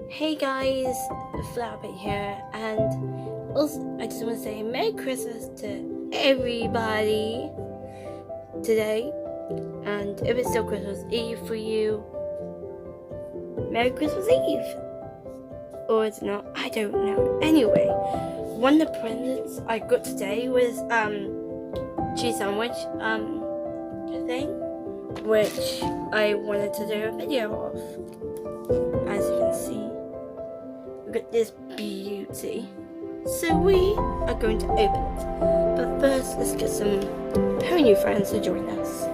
Hey guys, Flappy here, and also I just want to say Merry Christmas to everybody today. And if it's still Christmas Eve for you, Merry Christmas Eve, or it's not, I don't know. Anyway, one of the presents I got today was cheese sandwich thing, which I wanted to do a video of. As you can see, we've got this beauty. So we are going to open it. But first, let's get some pony friends to join us.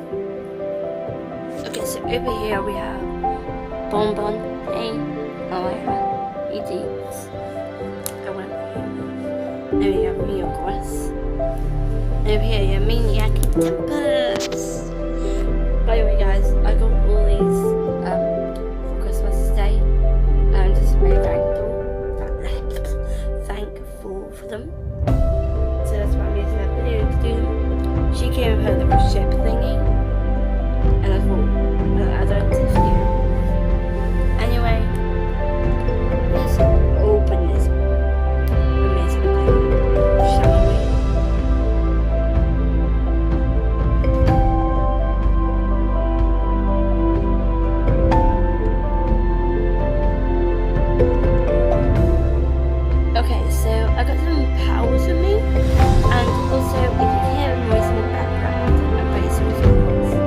Okay, so over here we have Bonbon, hey, Malaya, Edith, I went here. And we have me, of course. And over here, you have Maniac and Tempest. By the way, guys, I got all these for Christmas today. I'm just really thankful for them. So that's why I'm using that video to do them. She came with her little ship thingy, and I thought I'd add it to the video. Anyway, let's open this amazing thing, shall we? Okay, so I got some powers with me, and also if you can hear a noise in the background, I'm very sorry for the noise.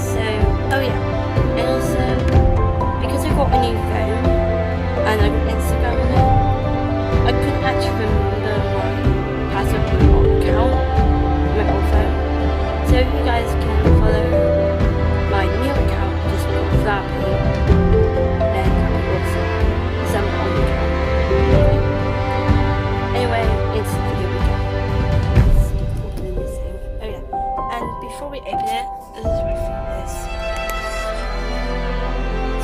So, oh yeah, and also because I got a new phone and I got Instagram on it, I couldn't actually remember my password for my old account, my old phone. So if you guys can follow my new account, just called Flappy, then that'd be awesome. Some on the account. Anyway, it's the video we go. Let's open this thing. Oh yeah. And before we open it, this is my favorite.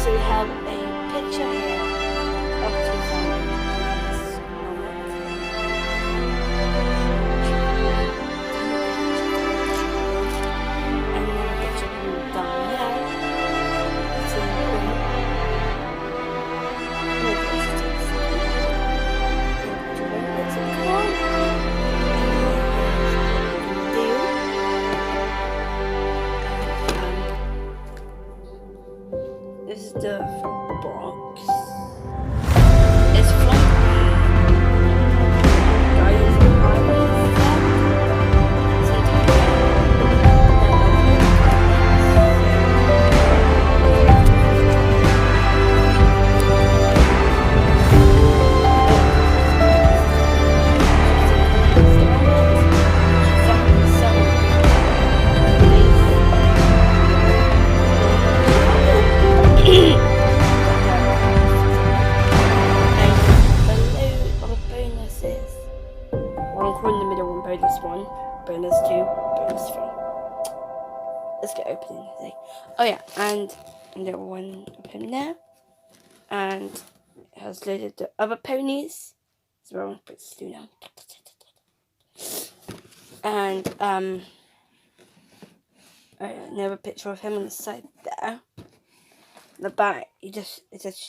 So we have a picture here of Susanna's moment. And then a picture of him down there. It's in the room. This is the box. It's from Guardians of the Galaxy. Bonus 1, bonus 2, bonus 3. Let's get opening the thing. Oh yeah, and a little one of him there. And it has loaded the other ponies. So we're going to put this through now. And another picture of him on the side there. The back, it just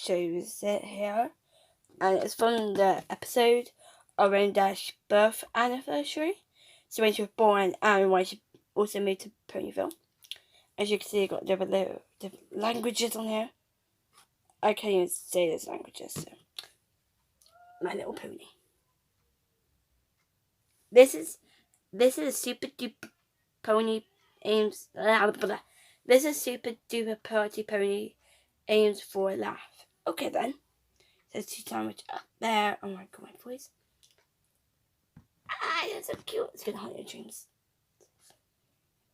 shows it here. And it's from the episode of Rain Dash birth anniversary. So when she was born and when she also moved to Ponyville. As you can see, I got different languages on here. I can't even say those languages. So. My Little Pony. This is a super duper pony aims. This is super duper party pony aims for a laugh. Okay then. There's two sandwich up there. Oh my god, my voice. That's so cute. It's gonna haunt your dreams.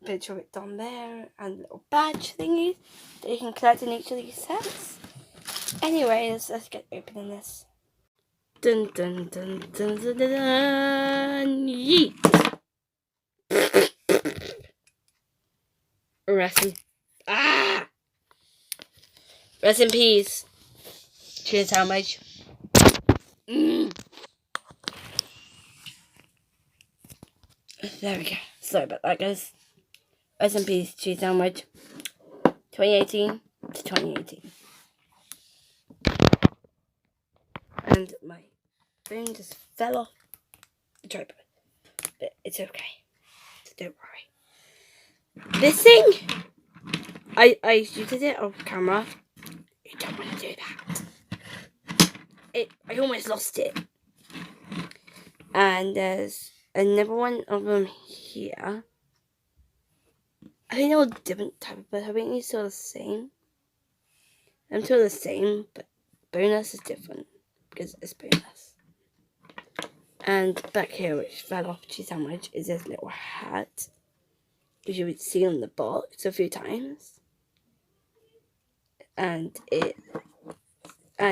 Picture of it down there, and a little badge thingy that you can collect in each of these sets. Anyways, let's get opening this. Dun dun dun dun dun dun, dun. Yeet. Rest in peace. Cheers, how much? There we go. Sorry about that, guys. Rest in peace, cheese sandwich. 2018 to 2018. and my phone just fell off the tripod. But it's okay, so don't worry. This thing, I shooted it off camera. You don't want to do that. I almost lost it. And there's another one of them here. I think they're all different type of birds. I think they're still the same. I'm still the same, but bonus is different because it's bonus. And back here, which fell off cheese sandwich, is this little hat, which you would see on the box a few times. And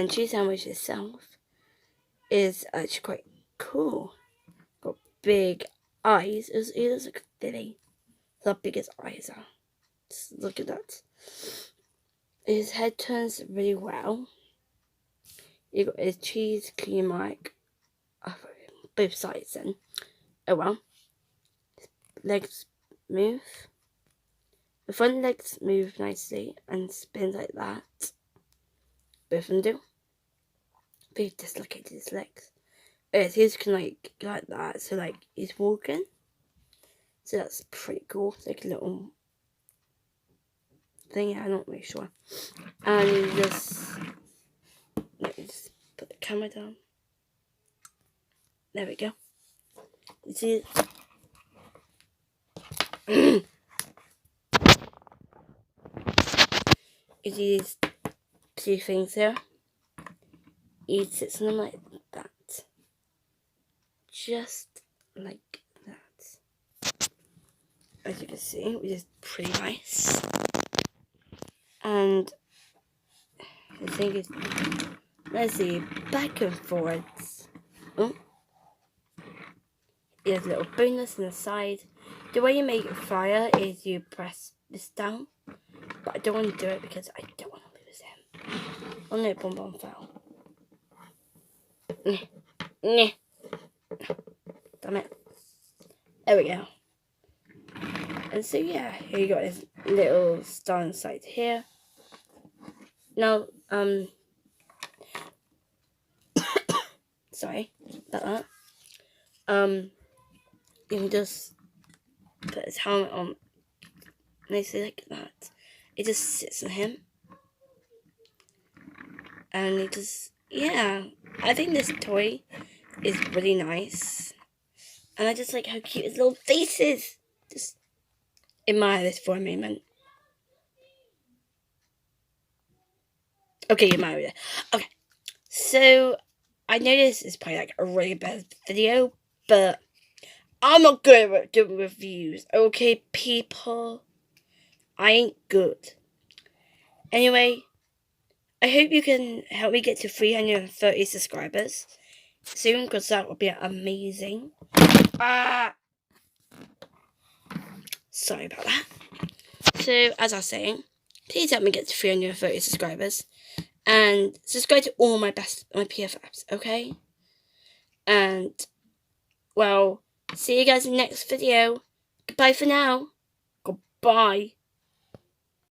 cheese sandwich itself is actually quite cool. Got big eyes. It looks like a filly. How big his eyes are. Just look at that. His head turns really well. You got his cheese cream mark both sides then. Oh well. His legs move. The front legs move nicely and spin like that. Both of them do. They've dislocated his legs. His can like that, so like he's walking. So that's pretty cool. It's like a little thing, I'm not really sure. And you just let me just put the camera down. There we go. You see it? You see these two things here? He sits on them like that. Just like that. As you can see, which is pretty nice. And the thing is, let's see, back and forwards. Oh. There's a little bonus on the side. The way you make it fire is you press this down. But I don't want to do it because I don't want to lose him. Oh no, Bon Bon fell. Damn it. There we go. And so yeah, here you got this little star inside here. Now, sorry about that. You can just put his helmet on nicely like that. It just sits on him. And it just, yeah, I think this toy is really nice. And I just like how cute his little face is. Just admire this for a moment. Okay, admire it. Okay, so I know this is probably like a really bad video, but I'm not good at doing reviews. Okay, people? I ain't good. Anyway, I hope you can help me get to 330 subscribers soon, because that would be amazing. Sorry about that. So, as I was saying, please help me get to 330 subscribers. And subscribe to all my PFFs, okay? And, well, see you guys in the next video. Goodbye for now. Goodbye.